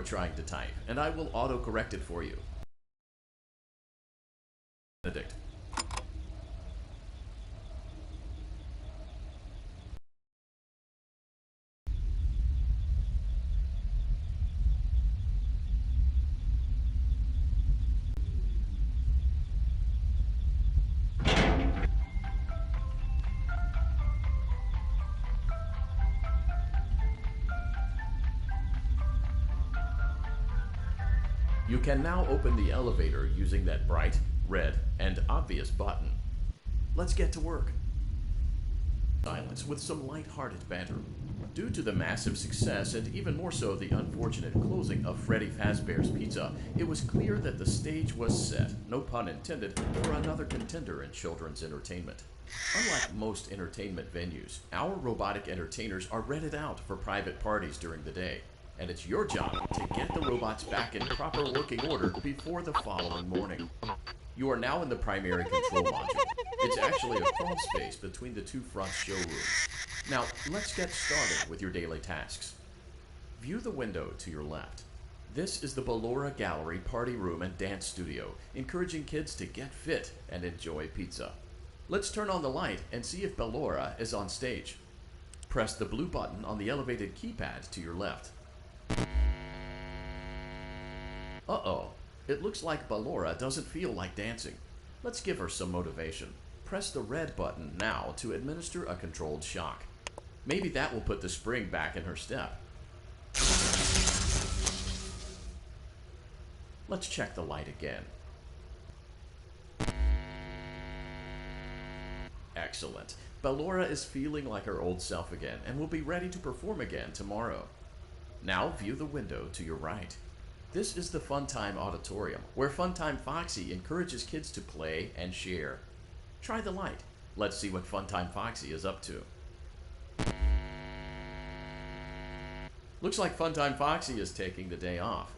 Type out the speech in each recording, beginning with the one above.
trying to type, and I will auto-correct it for you. Benedict. You can now open the elevator using that bright, red, and obvious button. Let's get to work. Silence with some light-hearted banter. Due to the massive success, and even more so the unfortunate closing of Freddy Fazbear's Pizza, it was clear that the stage was set, no pun intended, for another contender in children's entertainment. Unlike most entertainment venues, our robotic entertainers are rented out for private parties during the day. And it's your job to get the robots back in proper working order before the following morning. You are now in the primary control module. It's actually a crawl space between the two front showrooms. Now, let's get started with your daily tasks. View the window to your left. This is the Ballora Gallery Party Room and Dance Studio, encouraging kids to get fit and enjoy pizza. Let's turn on the light and see if Ballora is on stage. Press the blue button on the elevated keypad to your left. Uh-oh, it looks like Ballora doesn't feel like dancing. Let's give her some motivation. Press the red button now to administer a controlled shock. Maybe that will put the spring back in her step. Let's check the light again. Excellent. Ballora is feeling like her old self again and will be ready to perform again tomorrow. Now view the window to your right. This is the Funtime Auditorium, where Funtime Foxy encourages kids to play and share. Try the light. Let's see what Funtime Foxy is up to. Looks like Funtime Foxy is taking the day off.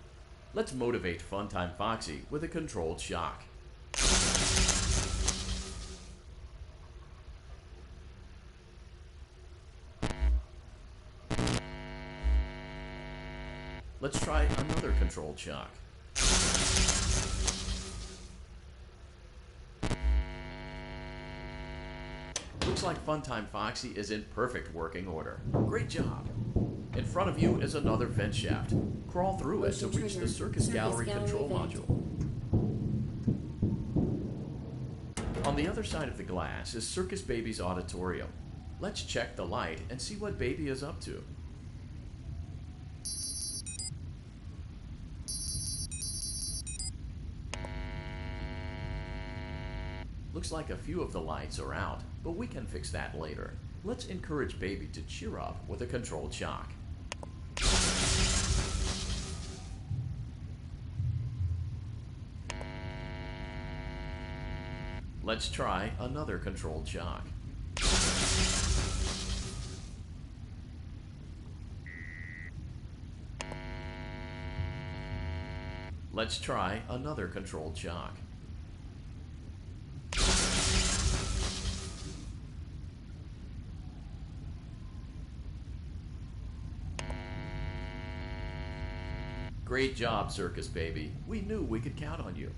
Let's motivate Funtime Foxy with a controlled shock. Let's try another controlled shock. Looks like Funtime Foxy is in perfect working order. Great job! In front of you is another vent shaft. Crawl through it to reach the Circus Gallery control module. On the other side of the glass is Circus Baby's Auditorium. Let's check the light and see what Baby is up to. Looks like a few of the lights are out, but we can fix that later. Let's encourage Baby to cheer up with a controlled shock. Let's try another controlled shock. Let's try another controlled shock. Great job, Circus Baby. We knew we could count on you.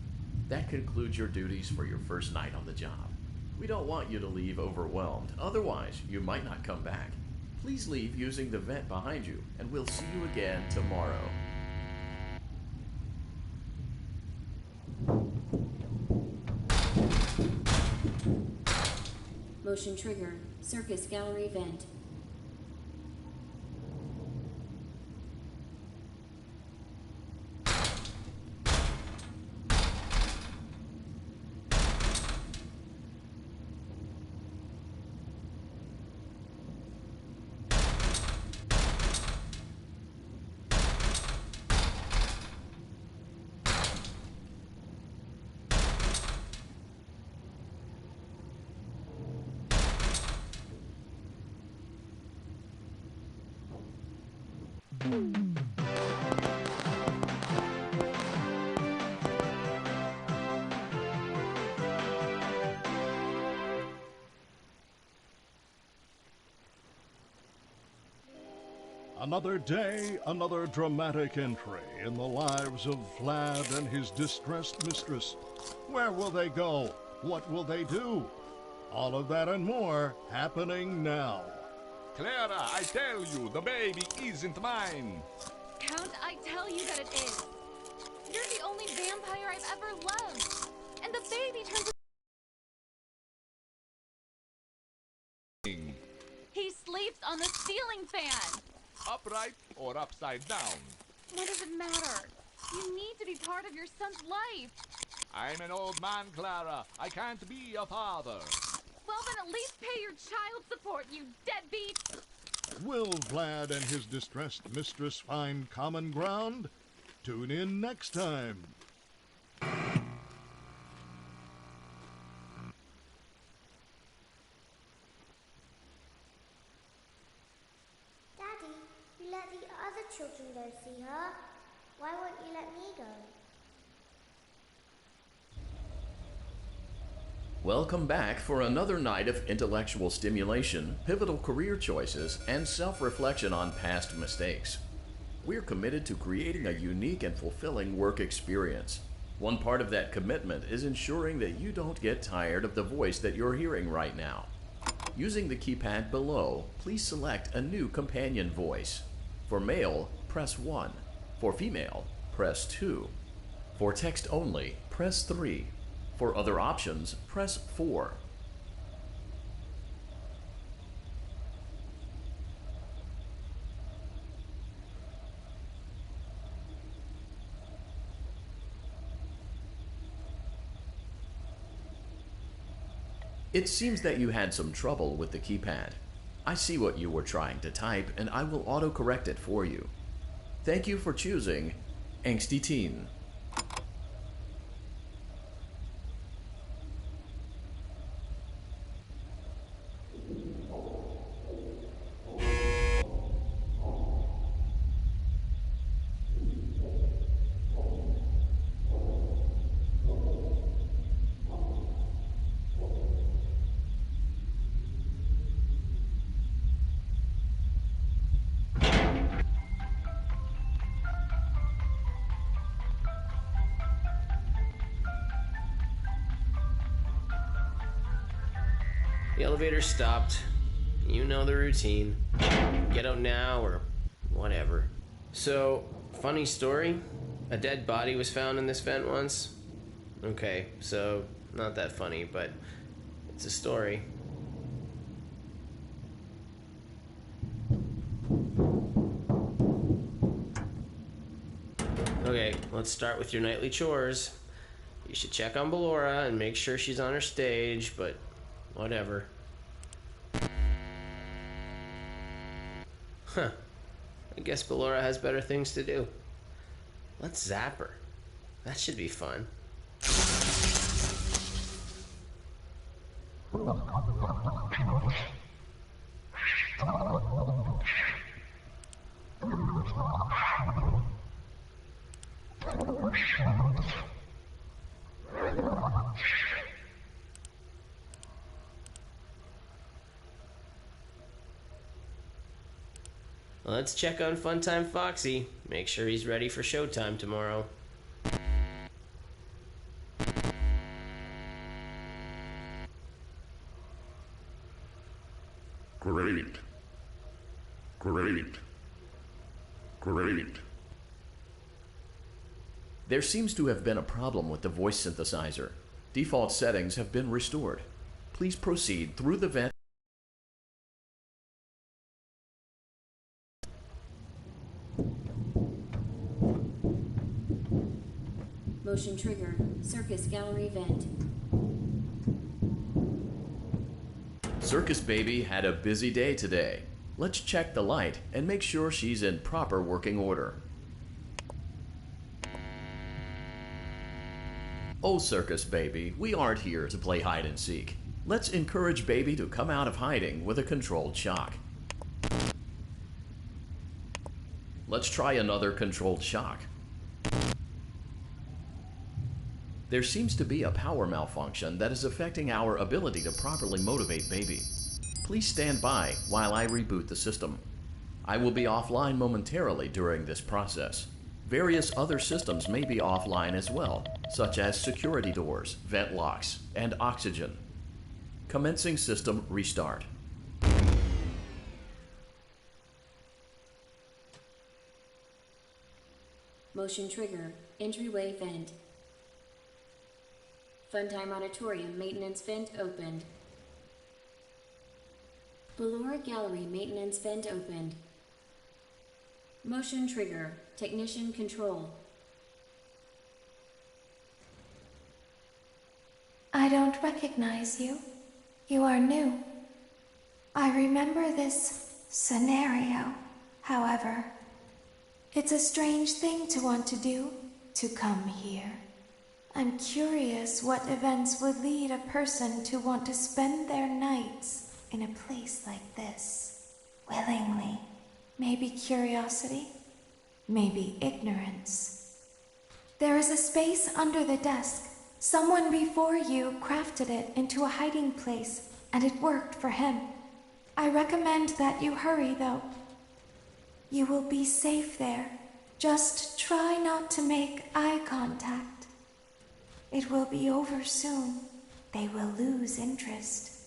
That concludes your duties for your first night on the job. We don't want you to leave overwhelmed, otherwise you might not come back. Please leave using the vent behind you, and we'll see you again tomorrow. Motion trigger, Circus Gallery vent. Another day, another dramatic entry in the lives of Vlad and his distressed mistress. Where will they go? What will they do? All of that and more happening now. Clara, I tell you, the baby isn't mine. Count, I tell you that it is. You're the only vampire I've ever loved. And the baby turns... He sleeps on the ceiling fan. Upright or upside down? What does it matter? You need to be part of your son's life. I'm an old man, Clara. I can't be a father. Well, then at least pay your child support, you deadbeat. Will Vlad and his distressed mistress find common ground? Tune in next time. Daddy, you let the other children go see her. Why won't you let me go? Welcome back for another night of intellectual stimulation, pivotal career choices, and self-reflection on past mistakes. We're committed to creating a unique and fulfilling work experience. One part of that commitment is ensuring that you don't get tired of the voice that you're hearing right now. Using the keypad below, please select a new companion voice. For male, press 1. For female, press 2. For text only, press 3. For other options, press 4. It seems that you had some trouble with the keypad. I see what you were trying to type, and I will autocorrect it for you. Thank you for choosing Angsty Teen. The elevator stopped. You know the routine. Get out now or whatever. So, funny story. A dead body was found in this vent once. Okay, so not that funny, but it's a story. Okay, let's start with your nightly chores. You should check on Ballora and make sure she's on her stage, but whatever. Huh. I guess Ballora has better things to do. Let's zap her. That should be fun. Let's check on Funtime Foxy. Make sure he's ready for showtime tomorrow. Great. Great. Great. There seems to have been a problem with the voice synthesizer. Default settings have been restored. Please proceed through the vent. Motion trigger. Circus gallery vent. Circus Baby had a busy day today. Let's check the light and make sure she's in proper working order. Oh, Circus Baby, we aren't here to play hide and seek. Let's encourage Baby to come out of hiding with a controlled shock. Let's try another controlled shock. There seems to be a power malfunction that is affecting our ability to properly motivate Baby. Please stand by while I reboot the system. I will be offline momentarily during this process. Various other systems may be offline as well, such as security doors, vent locks, and oxygen. Commencing system restart. Motion trigger. Entryway vent. Funtime Auditorium maintenance vent opened. Ballora Gallery maintenance vent opened. Motion trigger. Technician control. I don't recognize you. You are new. I remember this scenario, however. It's a strange thing to want to do, to come here. I'm curious what events would lead a person to want to spend their nights in a place like this. Willingly. Maybe curiosity, maybe ignorance. There is a space under the desk. Someone before you crafted it into a hiding place, and it worked for him. I recommend that you hurry, though. You will be safe there. Just try not to make eye contact. It will be over soon. They will lose interest.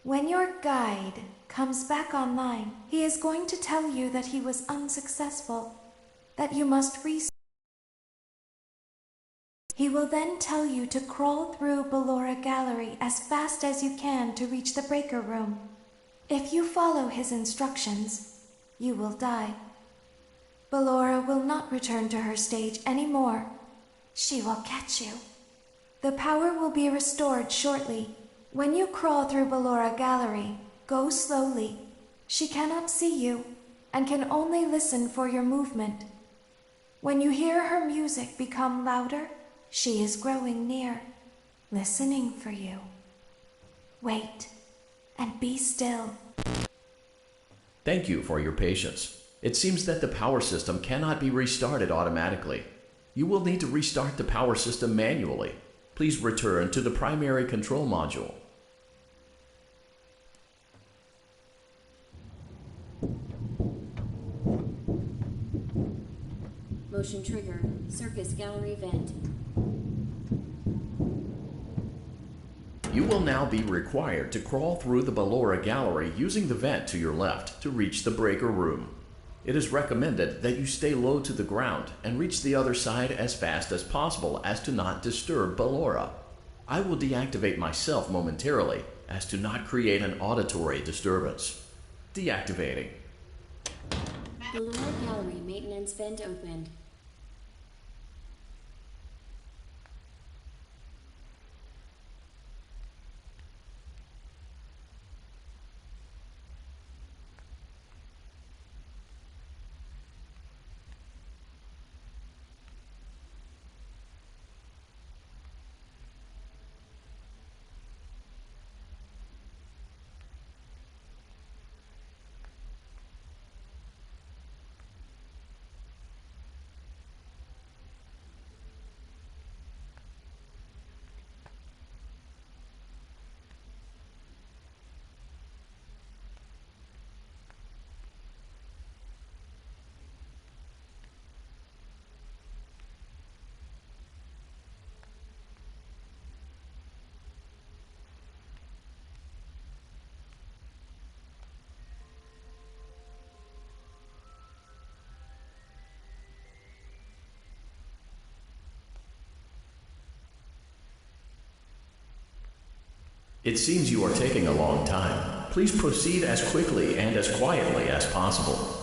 When your guide comes back online, he is going to tell you that he was unsuccessful, that you must restart. He will then tell you to crawl through Ballora Gallery as fast as you can to reach the breaker room. If you follow his instructions, you will die. Ballora will not return to her stage anymore. She will catch you. The power will be restored shortly. When you crawl through Ballora Gallery, go slowly. She cannot see you and can only listen for your movement. When you hear her music become louder, she is growing near, listening for you. Wait and be still. Thank you for your patience. It seems that the power system cannot be restarted automatically. You will need to restart the power system manually. Please return to the primary control module. Motion trigger. Circus gallery vent. You will now be required to crawl through the Ballora Gallery using the vent to your left to reach the breaker room. It is recommended that you stay low to the ground and reach the other side as fast as possible as to not disturb Ballora. I will deactivate myself momentarily as to not create an auditory disturbance. Deactivating. Ballora gallery maintenance vent opened. It seems you are taking a long time. Please proceed as quickly and as quietly as possible.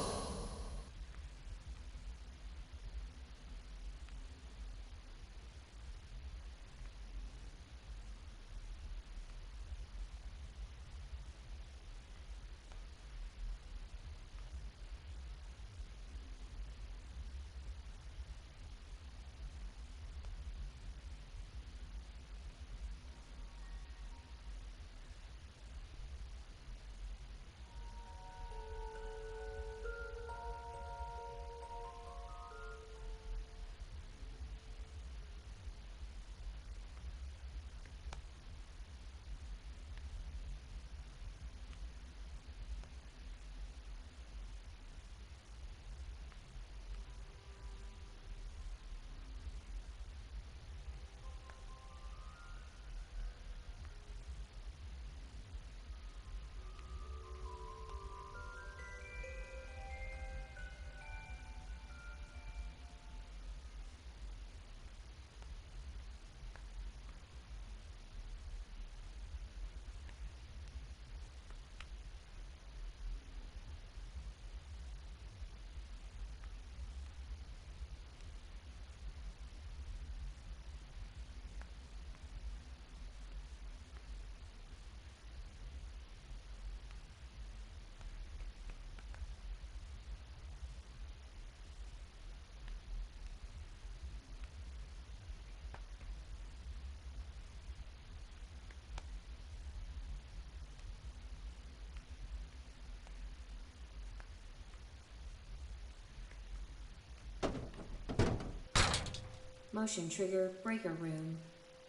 Motion trigger breaker room.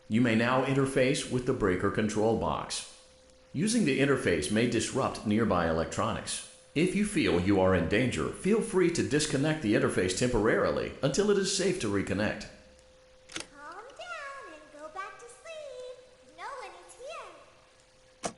You may now interface with the breaker control box. Using the interface may disrupt nearby electronics. If you feel you are in danger, feel free to disconnect the interface temporarily until it is safe to reconnect. Calm down and go back to sleep. No one is here.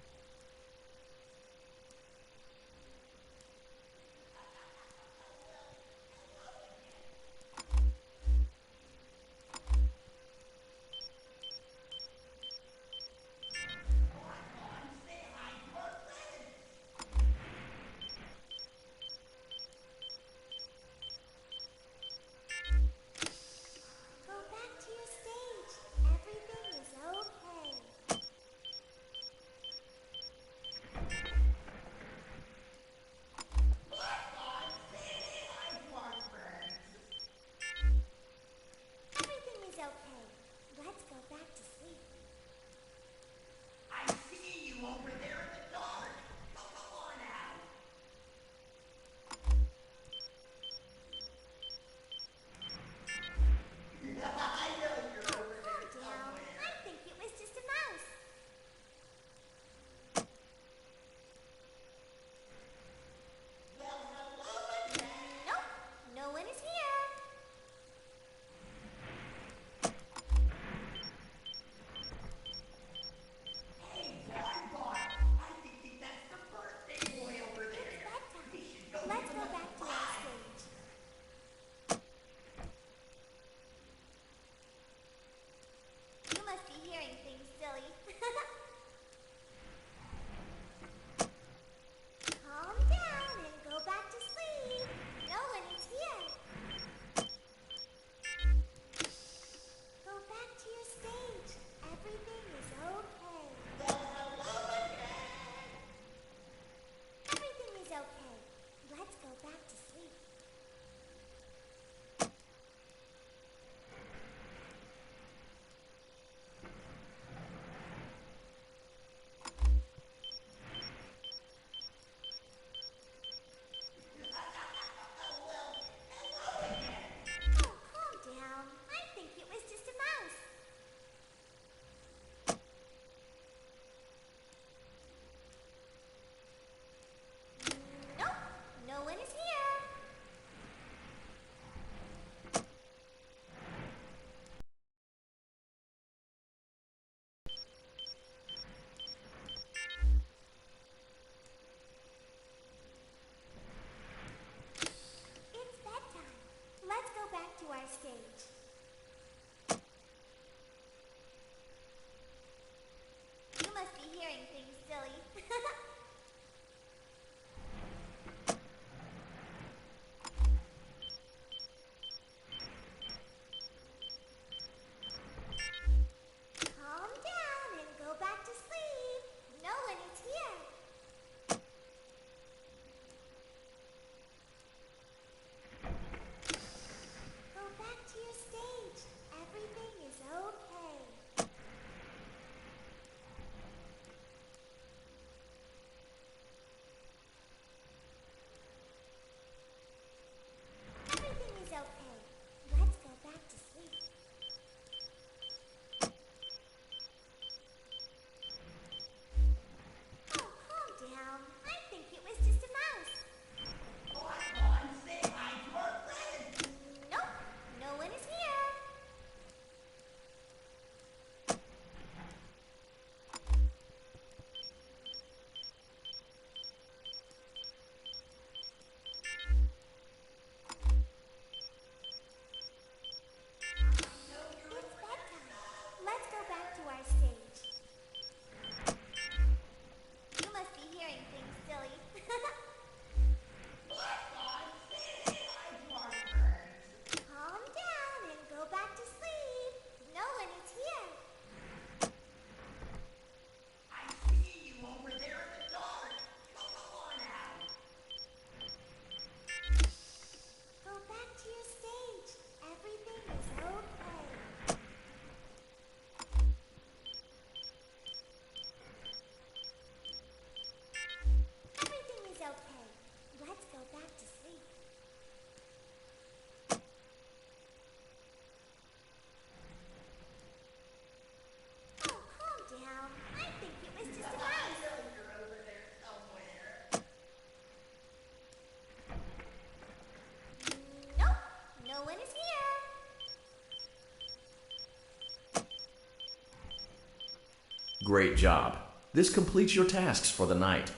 Great job. This completes your tasks for the night.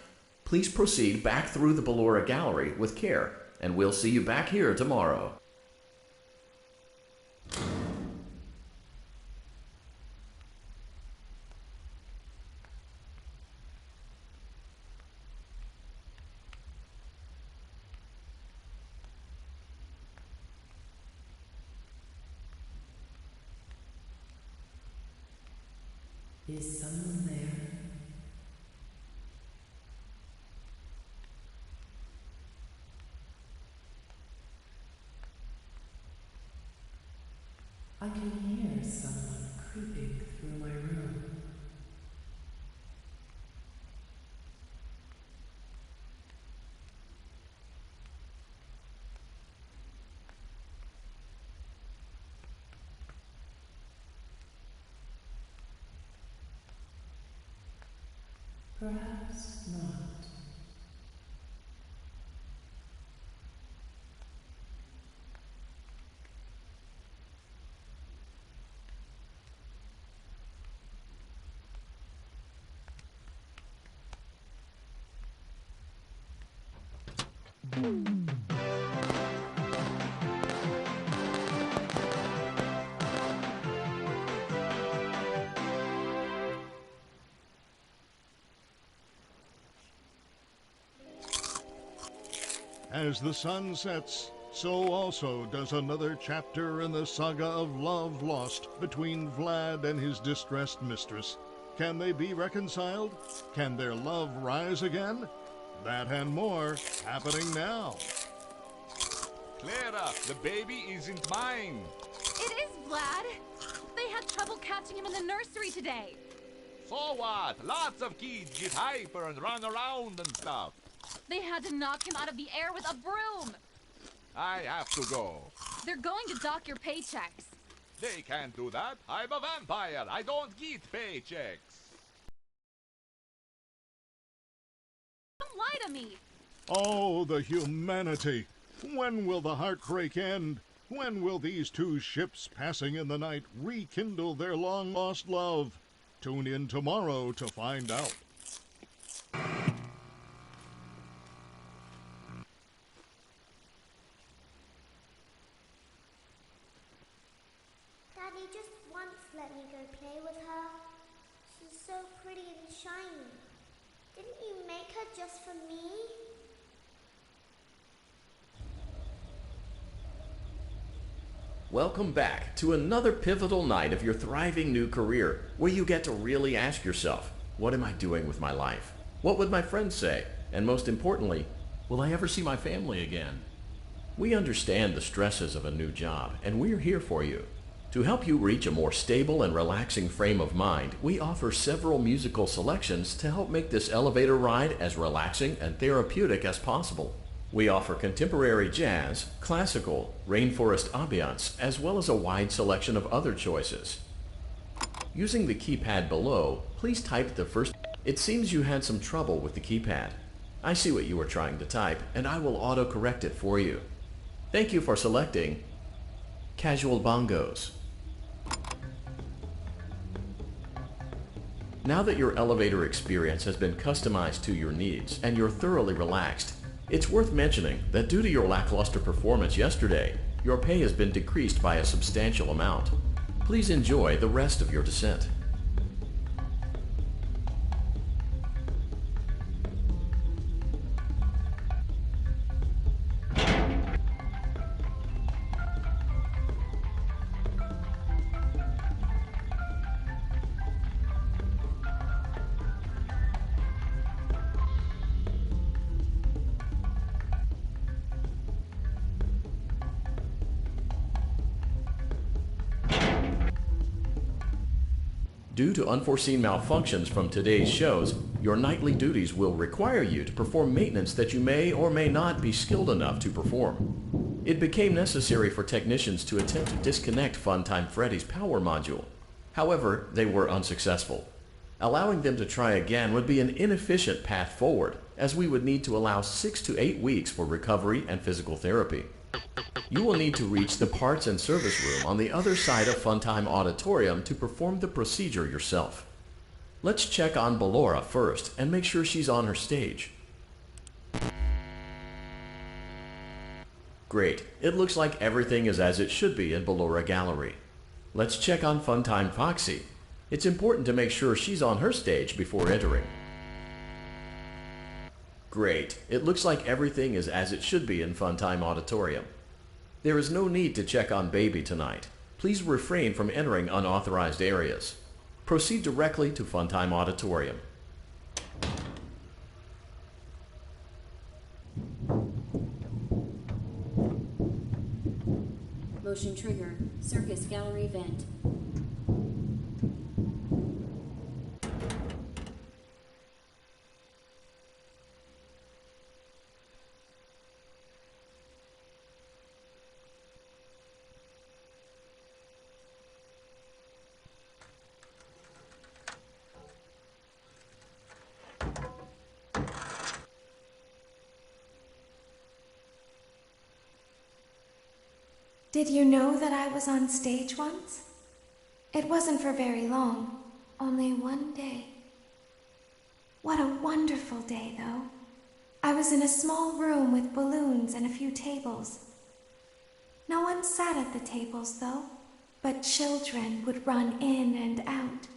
Please proceed back through the Ballora Gallery with care, and we'll see you back here tomorrow. Is someone there? I can hear someone creeping through my room. Perhaps not. As the sun sets, so also does another chapter in the saga of love lost between Vlad and his distressed mistress. Can they be reconciled? Can their love rise again? That and more happening now. Clara, the baby isn't mine. It is, Vlad. They had trouble catching him in the nursery today. So what? Lots of kids get hyper and run around and stuff. They had to knock him out of the air with a broom. I have to go. They're going to dock your paychecks. They can't do that. I'm a vampire. I don't get paychecks. Don't lie to me. Oh, the humanity! When will the heartbreak end? When will these two ships passing in the night rekindle their long-lost love? Tune in tomorrow to find out. Daddy just once let me go play with her. She's so pretty and shiny. Didn't you make her just for me? Welcome back to another pivotal night of your thriving new career, where you get to really ask yourself, what am I doing with my life? What would my friends say? And most importantly, will I ever see my family again? We understand the stresses of a new job, and we're here for you. To help you reach a more stable and relaxing frame of mind, we offer several musical selections to help make this elevator ride as relaxing and therapeutic as possible. We offer contemporary jazz, classical, rainforest ambiance, as well as a wide selection of other choices. Using the keypad below, please type the first. It seems you had some trouble with the keypad. I see what you were trying to type, and I will auto-correct it for you. Thank you for selecting Casual Bongos. Now that your elevator experience has been customized to your needs and you're thoroughly relaxed, it's worth mentioning that due to your lackluster performance yesterday, your pay has been decreased by a substantial amount. Please enjoy the rest of your descent. Due to unforeseen malfunctions from today's shows, your nightly duties will require you to perform maintenance that you may or may not be skilled enough to perform. It became necessary for technicians to attempt to disconnect Funtime Freddy's power module. However, they were unsuccessful. Allowing them to try again would be an inefficient path forward, as we would need to allow 6 to 8 weeks for recovery and physical therapy. You will need to reach the parts and service room on the other side of Funtime Auditorium to perform the procedure yourself. Let's check on Ballora first and make sure she's on her stage. Great. It looks like everything is as it should be in Ballora Gallery. Let's check on Funtime Foxy. It's important to make sure she's on her stage before entering. Great. It looks like everything is as it should be in Funtime Auditorium. There is no need to check on Baby tonight. Please refrain from entering unauthorized areas. Proceed directly to Funtime Auditorium. Motion trigger. Circus gallery vent. Did you know that I was on stage once? It wasn't for very long, only one day. What a wonderful day, though. I was in a small room with balloons and a few tables. No one sat at the tables, though, but children would run in and out.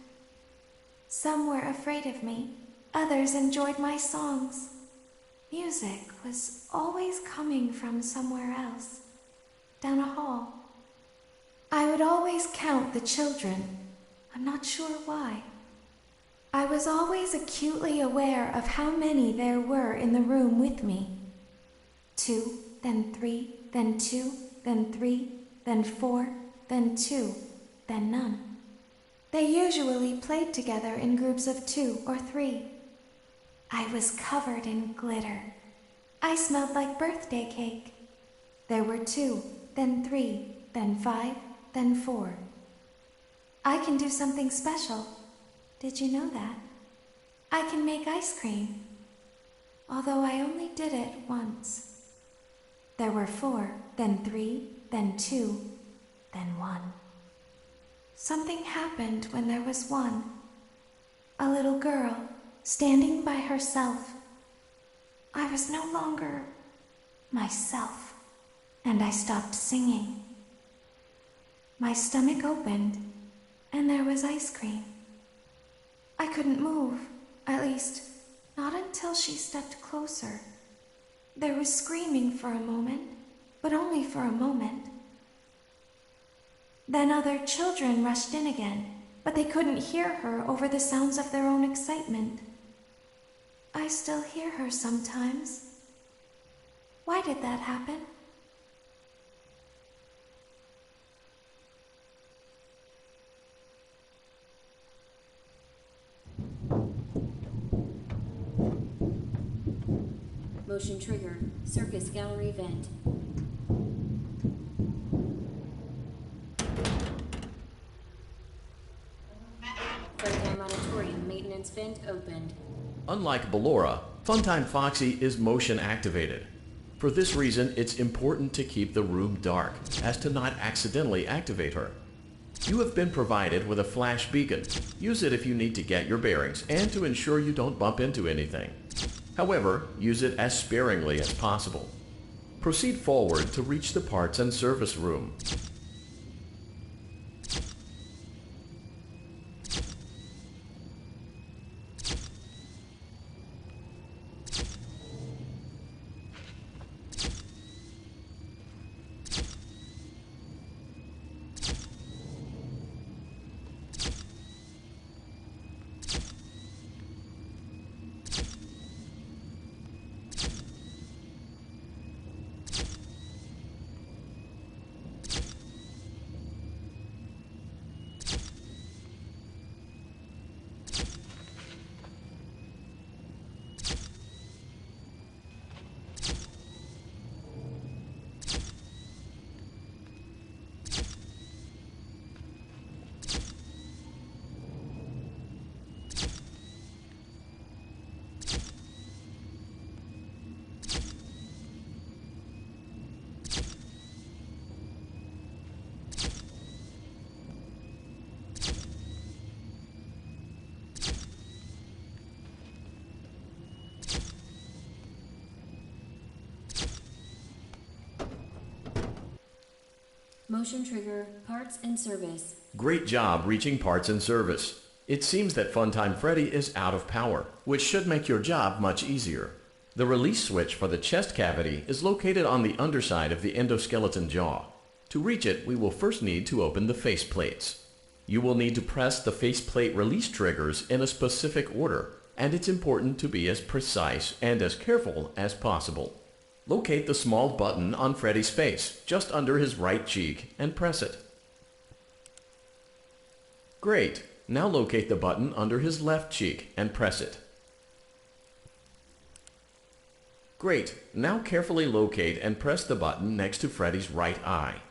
Some were afraid of me, others enjoyed my songs. Music was always coming from somewhere else. Down a hall. I would always count the children. I'm not sure why. I was always acutely aware of how many there were in the room with me. 2, then 3, then 2, then 3, then 4, then 2, then none. They usually played together in groups of 2 or 3. I was covered in glitter. I smelled like birthday cake. There were 2, then 3, then 5, then 4. I can do something special. Did you know that? I can make ice cream. Although I only did it once. There were 4, then 3, then 2, then 1. Something happened when there was 1. A little girl standing by herself. I was no longer myself. And I stopped singing. My stomach opened, and there was ice cream. I couldn't move, at least, not until she stepped closer. There was screaming for a moment, but only for a moment. Then other children rushed in again, but they couldn't hear her over the sounds of their own excitement. I still hear her sometimes. Why did that happen? Motion trigger. Circus gallery vent. Funtime Auditorium maintenance vent opened. Unlike Ballora, Funtime Foxy is motion activated. For this reason, it's important to keep the room dark, as to not accidentally activate her. You have been provided with a flash beacon. Use it if you need to get your bearings and to ensure you don't bump into anything. However, use it as sparingly as possible. Proceed forward to reach the parts and service room. Motion trigger, parts and service. Great job reaching parts and service. It seems that Funtime Freddy is out of power, which should make your job much easier. The release switch for the chest cavity is located on the underside of the endoskeleton jaw. To reach it, we will first need to open the face plates. You will need to press the faceplate release triggers in a specific order, and it's important to be as precise and as careful as possible. Locate the small button on Freddy's face, just under his right cheek, and press it. Great! Now locate the button under his left cheek and press it. Great! Now carefully locate and press the button next to Freddy's right eye.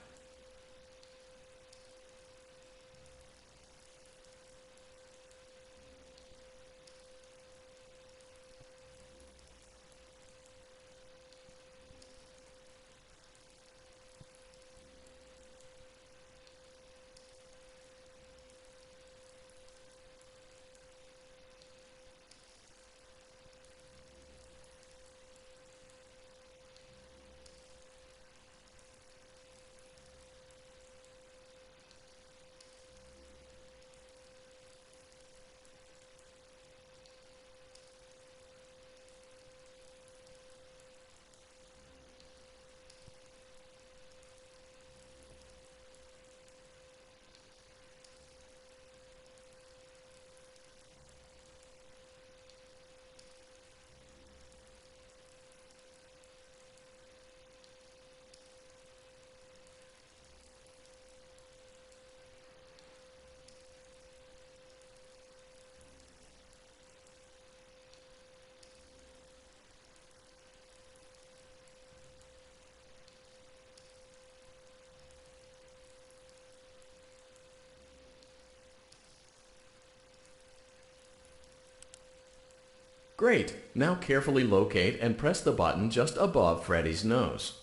Great! Now carefully locate and press the button just above Freddy's nose.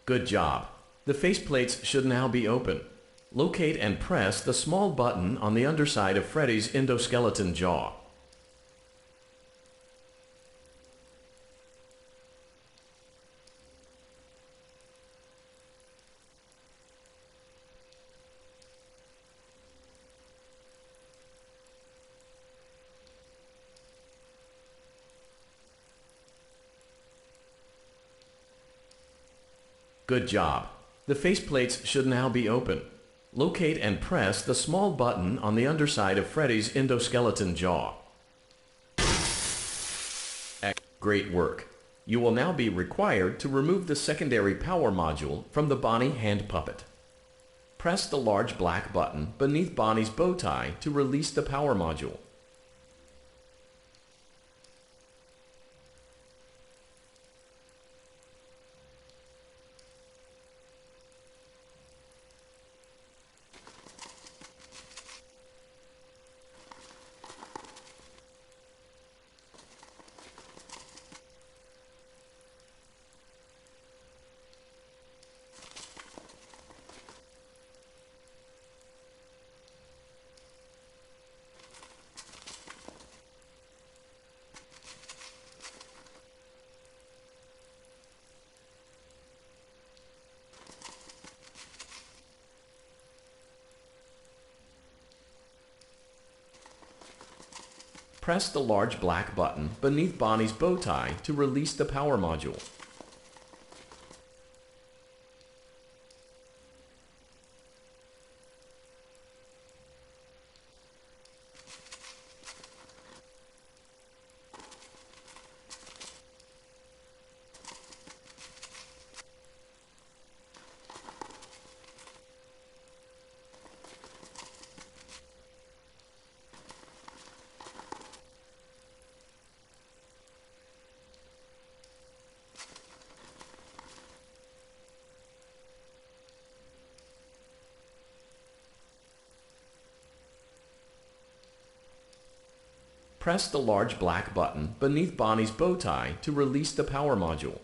Good job! The faceplates should now be open. Locate and press the small button on the underside of Freddy's endoskeleton jaw. Good job. The faceplates should now be open. Locate and press the small button on the underside of Freddy's endoskeleton jaw. Great work. You will now be required to remove the secondary power module from the Bonnie hand puppet. Press the large black button beneath Bonnie's bow tie to release the power module. Press the large black button beneath Bonnie's bow tie to release the power module. Press the large black button beneath Bonnie's bow tie to release the power module.